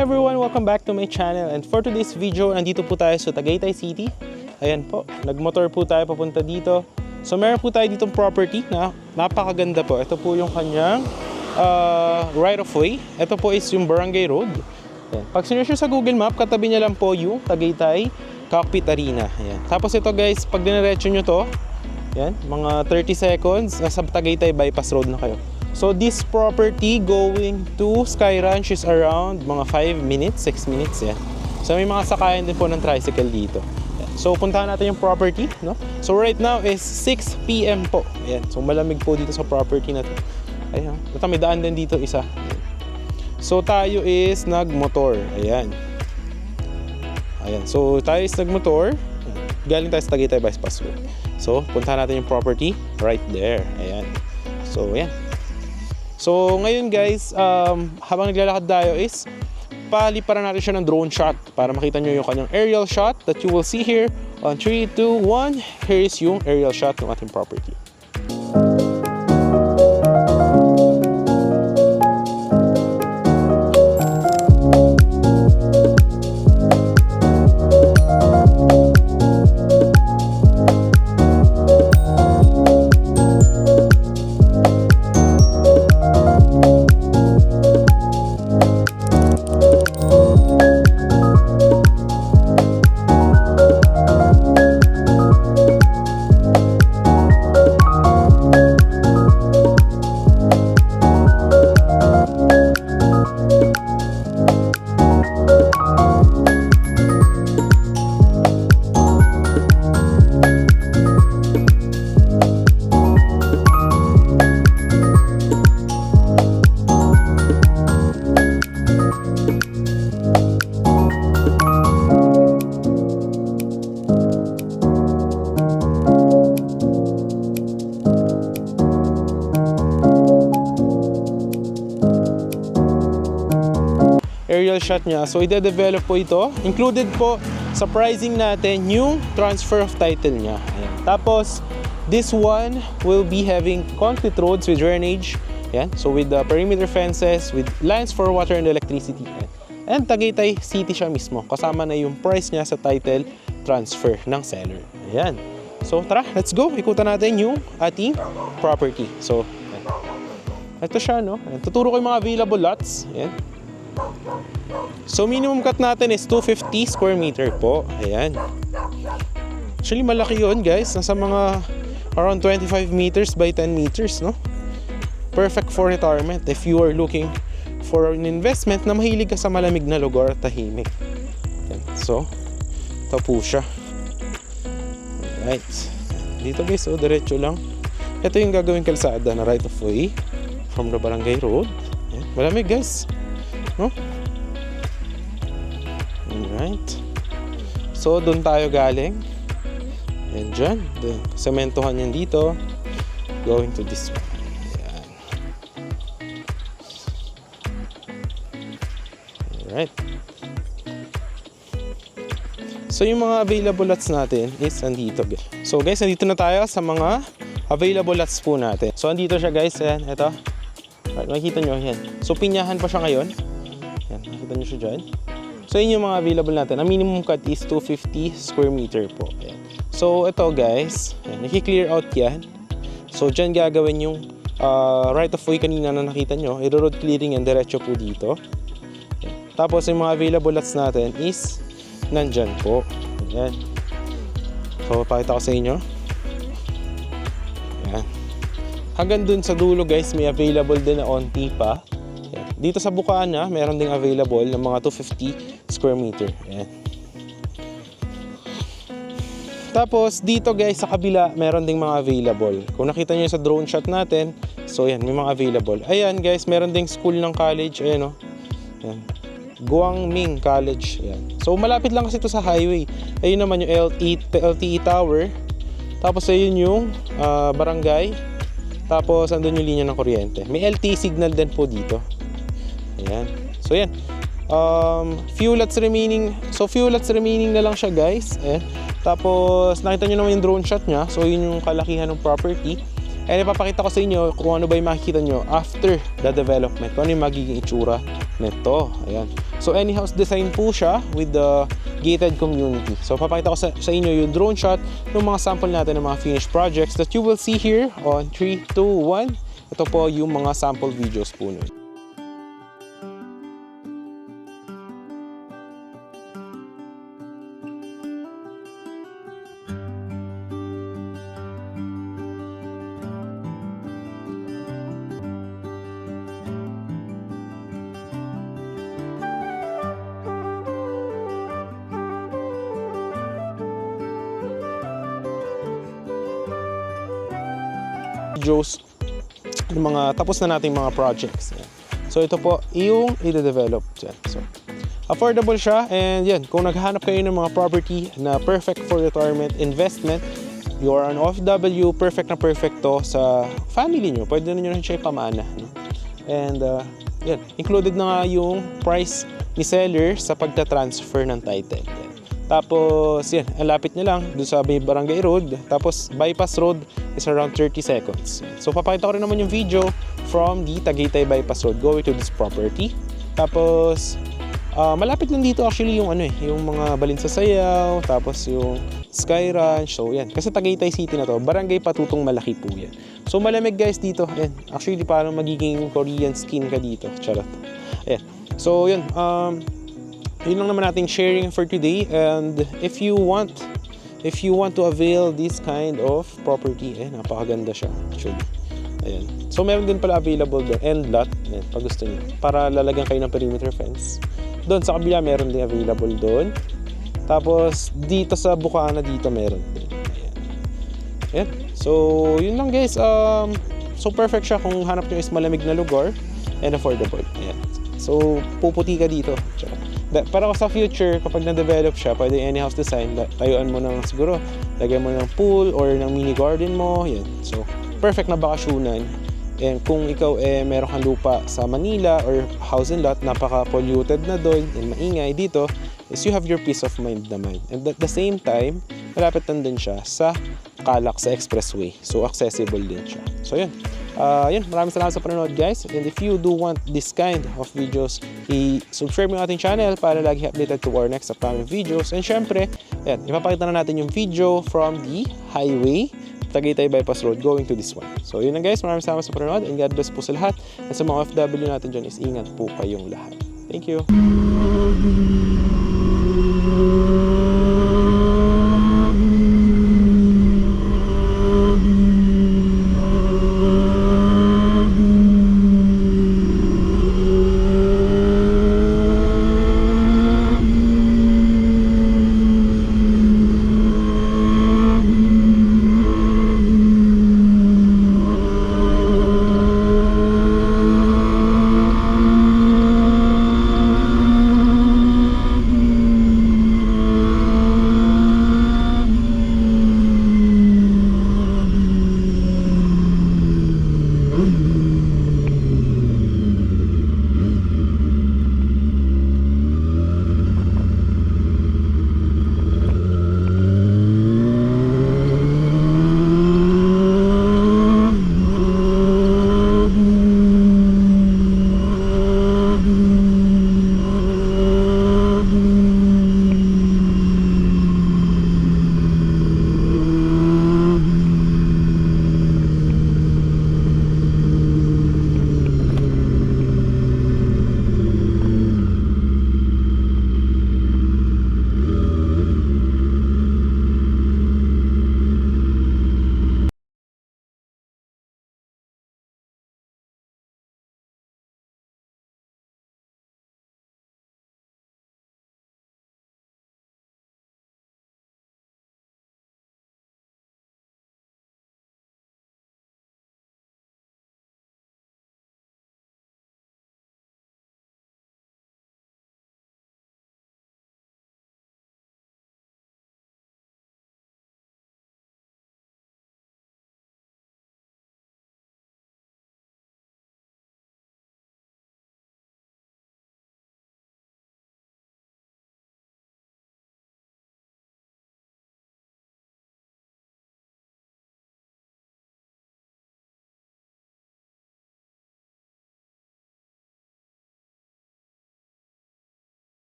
everyone! Welcome back to my channel, and for today's video, nandito po tayo sa Tagaytay City. Ayan po, nagmotor po tayo papunta dito. So meron po tayo ditong property na napakaganda po. Ito po yung kanyang right of way. Ito po is yung Barangay Road. Ayan. Pag sinerch sa Google Map, katabi niya lang po yung Tagaytay Cockpit Arena. Ayan. Tapos ito guys, pag dinerecho nyo to, ayan, mga 30 seconds, nasa Tagaytay Bypass Road na kayo. So this property going to Sky Ranch is around mga 5 minutes, 6 minutes yan. So may mga sakayan din po ng tricycle dito. So puntahan natin yung property, no? So right now is 6 PM po. Ayan. So malamig po dito sa property na to. Ayan. Ito may daan din dito isa. Ayan. So tayo is nagmotor. Ayan. Ayan. So tayo is nagmotor. Galing tayo sa Tagaytay Bypass Road. So puntahan natin yung property right there. Ayan. So ayan. So ngayon guys, habang naglalakad tayo is paliparan natin siya ng drone shot para makita nyo yung kanyang aerial shot that you will see here on 3, 2, 1. Here is yung aerial shot ng ating property. Aerial shot niya. So ide-develop po ito. Included po sa pricing natin yung transfer of title niya. Ayan. Tapos this one will be having concrete roads with drainage. Ayan. So with the perimeter fences, with lines for water and electricity. Ayan. And Tagaytay City siya mismo. Kasama na yung price niya sa title transfer ng seller. Ayan. So tara, let's go. Ikutan natin yung ating property. So ayan. Ito siya, no? Ayan. Tuturo ko yung mga available lots. Ayan. So minimum cut natin is 250 square meter po. Ayan. Actually malaki yun guys. Nasa mga around 25 meters by 10 meters, no? Perfect for retirement if you are looking for an investment na mahilig ka sa malamig na lugar at tahimik. Ayan. So ito po siya. Alright. Dito guys, so diretso lang. Ito yung gagawing kalsada na right of way from the Barangay Road. Ayan. Malamig guys, no? Alright. So, doon tayo galing. And dyan. Sementohan yan dito. Going to this one. Ayan. Alright. So, yung mga available lots natin is andito. So, guys, andito na tayo sa mga available lots po natin. So, andito siya guys. Ayan, ito. Alright, makikita nyo. Ayan. So, pinyahan pa siya ngayon. Ayan, makikita nyo siya dyan. So, yun yung mga available natin. Ang minimum cut is 250 square meter po. Ayan. So, ito guys, naki-clear out yan. So, dyan gagawin yung right of way kanina na nakita nyo. I-road clearing yan, diretso po dito. Ayan. Tapos, yung mga available lots natin is nandyan po. Ayan. So, pakita ko sa inyo. Ayan. Hanggang dun sa dulo guys, may available din na onti pa. Ayan. Dito sa bukaan niya, meron ding available ng mga 250 square meter. Ayan. Tapos dito guys sa kabila meron ding mga available. Kung nakita niyo sa drone shot natin, so yan, may mga available. Ayan guys, meron ding school ng college, ayan, oh. Ayan. Guangming College. Ayan. So malapit lang kasi ito sa highway. Ayun naman yung LTE Tower. Tapos ayun yung barangay. Tapos andun yung linya ng kuryente. May LTE signal din po dito. Ayan. So yan. Few lots remaining. So few lots remaining na lang siya guys. Ayan. Tapos nakita nyo naman yung drone shot nya. So yun yung kalakihan ng property. And ipapakita ko sa inyo kung ano ba yung makikita nyo after the development. Kung ano yung magiging itsura nito. Ayan. So any house design po siya with the gated community. So papakita ko sa inyo yung drone shot ng mga sample natin ng mga finished projects that you will see here on 3, 2, 1. Ito po yung mga sample videos po nun. Videos ng mga tapos na nating mga projects. Yan. So ito po yung i-develop dyan. So affordable siya, and yan, kung naghahanap kayo ng mga property na perfect for retirement investment, you are an OFW, perfect na perfect to sa family nyo. Pwede na nyo rin siya ipamana. No? And yan, included na nga yung price ni seller sa pagta-transfer ng title. Yan. Tapos, yan, ang lapit niya lang doon sa may Barangay Road. Tapos, bypass road is around 30 seconds. So, papakita ko rin naman yung video from the Tagaytay Bypass Road going to this property. Tapos, malapit lang dito actually yung yung mga Balin sa Sayaw, tapos yung Sky Ranch. So, yan. Kasi Tagaytay City na to, Barangay Patutong Malaki po yan. So, malamig guys dito. Yan. Actually, parang magiging Korean skin ka dito. Charot. Ayan. So, yan. Yun lang naman nating sharing for today, and if you want to avail this kind of property, napakaganda siya actually. Ayan. So meron din pala available doon, end lot, ayan, pag gusto niyo, para lalagyan kayo ng perimeter fence. Doon sa kabila meron din available doon. Tapos dito sa Bukana dito meron din. Ayan. Ayan. So yun lang guys, so perfect siya kung hanap niyo is malamig na lugar and affordable. Ayan. So puputi ka dito. Para sa future, kapag na-develop siya, pwede any house design, tayuan mo ng siguro, lagyan mo ng pool or ng mini garden mo, yan. So, perfect na bakasyonan. And kung ikaw meron kang lupa sa Manila or house and lot, napaka-polluted na doon, and maingay dito, is you have your peace of mind naman. And at the same time, malapit lang din siya sa Calac, sa expressway. So, accessible din siya. So, yun. Yun, maraming salamat sa panonood guys, and if you do want this kind of videos, i-subscribe mo ating channel para lagi updated to our next upcoming videos. And syempre, yan, ipapakita na natin yung video from the highway Tagaytay Bypass Road going to this one. So yun lang guys, maraming salamat sa panonood, and God bless po sa lahat, at sa mga OFW natin dyan is ingat po kayong lahat. Thank you.